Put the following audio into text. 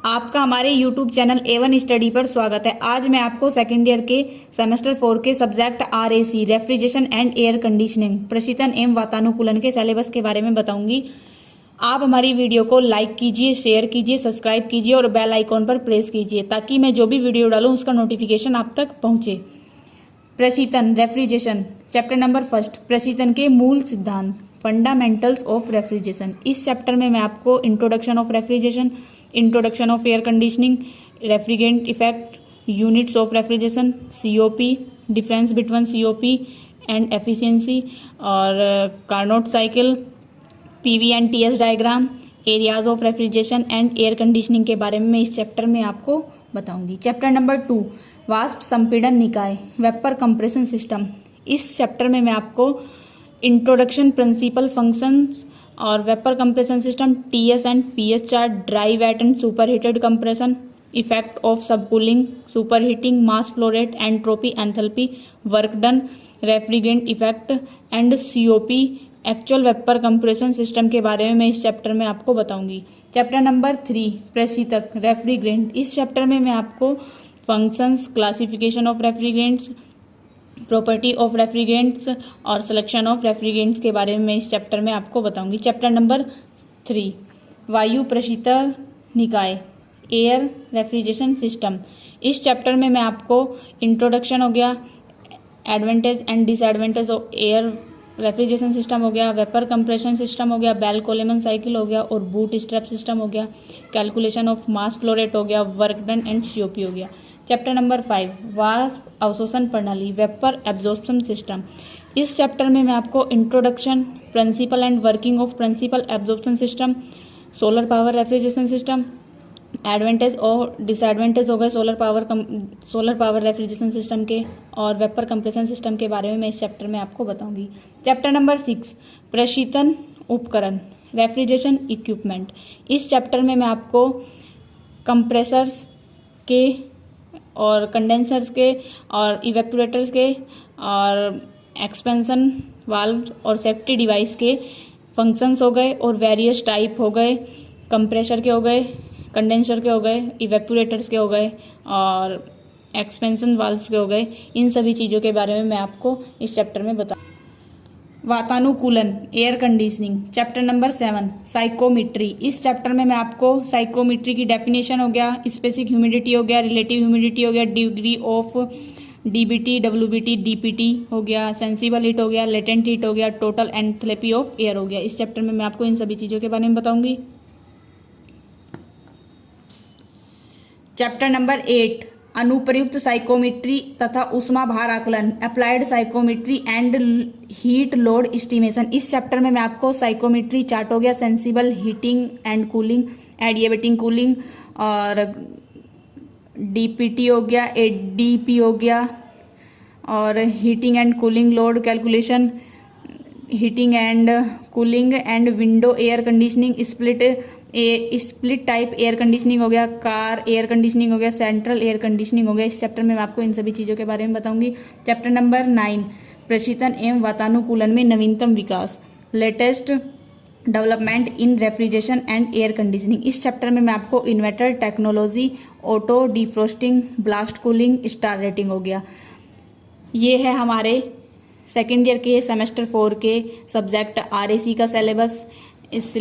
आपका हमारे YouTube channel A1 study पर स्वागत है। आज मैं आपको सेकेंड ईयर के सेमेस्टर 4 के subject RAC refrigeration and air conditioning प्रशीतन एवं वातानुकूलन के सिलेबस के बारे में बताऊंगी। आप हमारी वीडियो को लाइक कीजिए, शेयर कीजिए, सब्सक्राइब कीजिए और बेल आइकॉन पर प्रेस कीजिए ताकि मैं जो भी वीडियो डालूं उसका नोटिफिकेशन आप तक पहुंचे। प्रशीतन रेफ्रिजरेशन चैप्टर नंबर 1 प्रशीतन के मूल सिद्धांत फंडामेंटल्स ऑफ रेफ्रिजरेशन। इस चैप्टर में मैं आपको introduction of refrigeration, introduction of air conditioning, refrigerant effect, units of refrigeration, COP, difference between COP and efficiency और Carnot cycle, PV and TS diagram, areas of refrigeration and air conditioning के बारे में मैं इस chapter में आपको बताऊंगी। Chapter number 2 वाष्प संपीड़न निकाय वेपर कंप्रेशन सिस्टम। इस चैप्टर में मैं आपको इंट्रोडक्शन, प्रिंसिपल फंक्शंस और vapour compression system, TS and PS chart, dry wet and superheated compression, effect of subcooling, superheating, mass flow rate, entropy, enthalpy, work done, refrigerant effect and COP, actual vapour compression system के बारे में मैं इस chapter में आपको बताऊंगी। Chapter number 3 प्रशीतक refrigerant. इस चैप्टर में मैं आपको functions, classification of refrigerants, property of refrigerants और सिलेक्शन ऑफ रेफ्रिजरेंट्स के बारे में मैं इस चैप्टर में आपको बताऊंगी। चैप्टर नंबर 3 वायु प्रशीतक निकाय एयर रेफ्रिजरेशन सिस्टम। इस चैप्टर में मैं आपको इंट्रोडक्शन हो गया, advantage and disadvantage of air refrigeration system हो गया, वेपर कंप्रेशन सिस्टम हो गया, बेल कोलेमन साइकिल हो गया और बूट स्ट्रैप सिस्टम हो गया, calculation of mass flow rate हो गया, वर्क डन एंड सीओपी हो गया। चैप्टर नंबर 5 वाष्प अवशोषण प्रणाली वेपर एब्जॉर्प्शन सिस्टम। इस चैप्टर में मैं आपको introduction, principle and working of principle absorption system, solar power refrigeration system, advantage और डिसएडवांटेज हो गए सोलर पावर रेफ्रिजरेशन सिस्टम के और वेपर कंप्रेशन सिस्टम के बारे में मैं इस चैप्टर में आपको बताऊंगी। चैप्टर नंबर 6 प्रशीतन उपकरण रेफ्रिजरेशन इक्विपमेंट। इस चैप्टर में मैं आपको कंप्रेसर्स के और कंडेंसर्स के और इवेपोरेटर्स के और एक्सपेंशन वाल्व और सेफ्टी डिवाइस के फंक्शंस हो गए और वेरियस टाइप हो गए, कंप्रेसर के हो गए, कंडेंसर के हो गए, इवेपोरेटर्स के हो गए और एक्सपेंशन वाल्व्स के हो गए। इन सभी चीज़ों के बारे में मैं आपको इस चैप्टर में बताऊँ। वातानुकूलन air conditioning chapter number 7 psychometry. इस चैप्टर में मैं आपको साइकोमेट्री की डेफिनेशन हो गया, स्पेसिफिक ह्यूमिडिटी हो गया, रिलेटिव ह्यूमिडिटी हो गया, degree of DBT, WBT, DPT हो गया, सेंसिबल हीट हो गया, लेटेंट हीट हो गया, टोटल एंथैल्पी ऑफ एयर हो गया। इस चैप्टर में मैं आपको इन सभी चीज़ों के बारे में बताऊंगी। चैप्टर नंबर 8 अनुप्रयुक्त साइकोमेट्री तथा ऊष्मा भार आकलन applied psychrometry and heat load estimation. इस चैप्टर में मैं आपको साइकोमेट्री चार्ट हो गया, sensible heating and cooling, adiabatic cooling और डीपीटी हो गया, एडीपी हो गया और heating and cooling load calculation, heating and cooling and window air conditioning, split type air conditioning हो गया, कार एयर कंडीशनिंग हो गया, सेंट्रल एयर कंडीशनिंग हो गया। इस चैप्टर में मैं आपको इन सभी चीज़ों के बारे में बताऊंगी। चैप्टर नंबर 9 प्रशीतन एवं वातानुकूलन में नवीनतम विकास latest development in refrigeration and air conditioning. इस चैप्टर में मैं आपको inverter technology, auto defrosting, blast cooling, star rating हो गया। ये है हमारे सेकेंड ईयर के सेमेस्टर 4 के सब्जेक्ट RAC का सिलेबस। इस